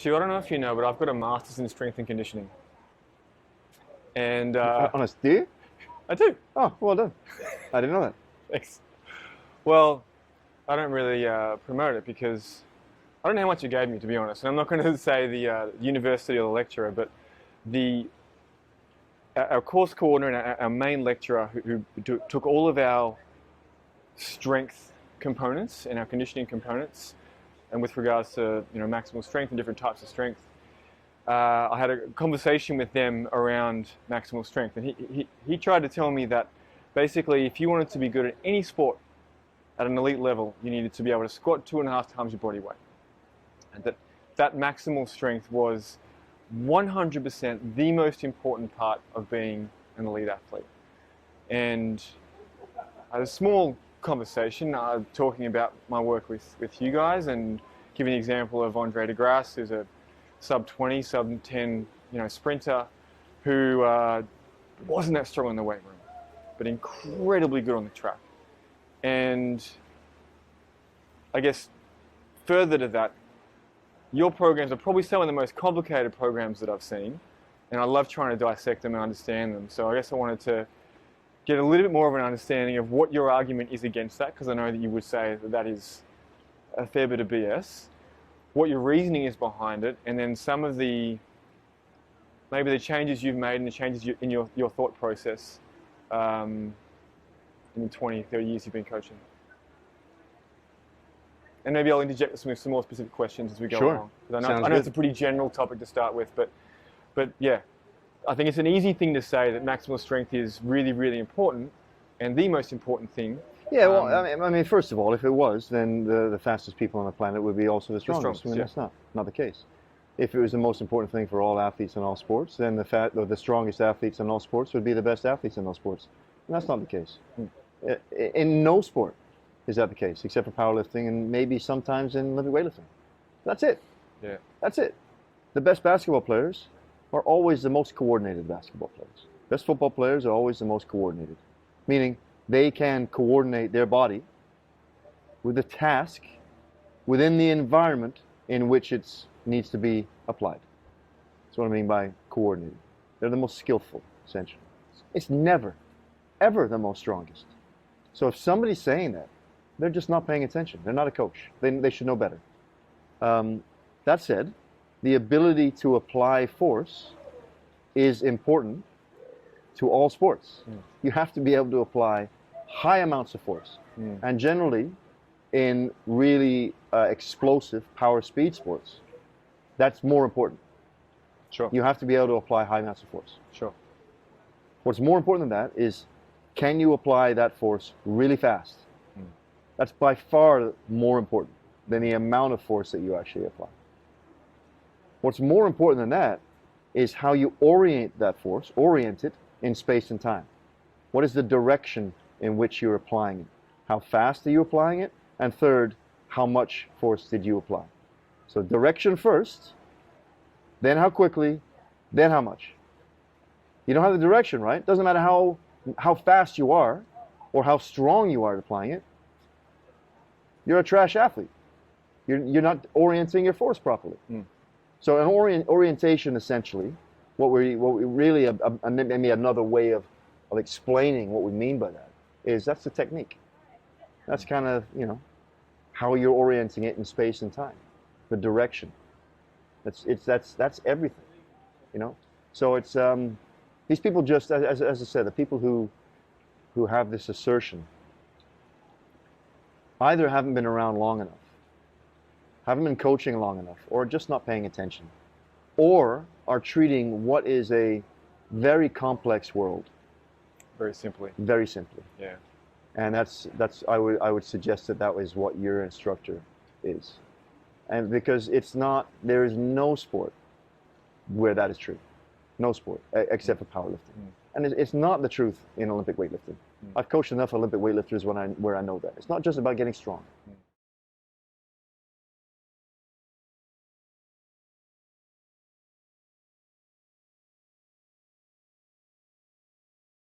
Stu, I don't know if you know, but I've got a master's in strength and conditioning. And Honest, do you? I do. Oh, well done. I didn't know that. Thanks. Well, I don't really promote it because I don't know how much it gave me, to be honest. And I'm not going to say the university or the lecturer, but our course coordinator, our main lecturer, who took all of our strength components and our conditioning components, and with regards to maximal strength and different types of strength, I had a conversation with them around maximal strength, and he tried to tell me that basically if you wanted to be good at any sport at an elite level, you needed to be able to squat 2.5 times your body weight, and that maximal strength was 100% the most important part of being an elite athlete. And I had a small conversation talking about my work with you guys, and giving the example of Andre de Grasse, who's a sub-20, sub-10 sprinter who wasn't that strong in the weight room, but incredibly good on the track. And I guess further to that, your programs are probably some of the most complicated programs that I've seen, and I love trying to dissect them and understand them. So I guess I wanted to get a little bit more of an understanding of what your argument is against that, because I know that you would say that that is a fair bit of BS, what your reasoning is behind it, and then some of maybe the changes you've made and the changes in your thought process in the 20, 30 years you've been coaching. And maybe I'll interject with some more specific questions as we go along. Because I know it's a pretty general topic to start with, but yeah, I think it's an easy thing to say that maximal strength is really, really important, and the most important thing. Yeah, well, I mean, first of all, if it was, then the fastest people on the planet would be also the strongest. I mean, that's not the case. If it was the most important thing for all athletes in all sports, then the strongest athletes in all sports would be the best athletes in those sports. And that's not the case. In no sport is that the case, except for powerlifting and maybe sometimes in Olympic weightlifting. That's it. Yeah. That's it. The best basketball players are always the most coordinated basketball players. Best football players are always the most coordinated, meaning they can coordinate their body with the task within the environment in which it needs to be applied. That's what I mean by coordinated. They're the most skillful, essentially. It's never, ever the most strongest. So if somebody's saying that, they're just not paying attention. They're not a coach. They should know better. That said, the ability to apply force is important to all sports. You have to be able to apply high amounts of force. And generally, in really explosive power speed sports, that's more important. Sure. You have to be able to apply high amounts of force. Sure. What's more important than that is, can you apply that force really fast? That's by far more important than the amount of force that you actually apply. What's more important than that is how you orient that force, orient it in space and time. What is the direction in which you're applying it? How fast are you applying it? And third, how much force did you apply? So direction first, then how quickly, then how much. You don't have the direction, right? Doesn't matter how fast you are or how strong you are at applying it. You're a trash athlete. You're not orienting your force properly. So an orientation, essentially, what we really, maybe another way of explaining what we mean by that is that's the technique. That's kind of, how you're orienting it in space and time, the direction. That's everything, So it's these people just, as I said, the people who have this assertion either haven't been around long enough, haven't been coaching long enough, or just not paying attention, or are treating what is a very complex world very simply. Very simply. Yeah. And that's I would suggest that is what your instructor is. And because there is no sport where that is true. No sport, except for powerlifting. And it's not the truth in Olympic weightlifting. I've coached enough Olympic weightlifters where I know that. It's not just about getting strong.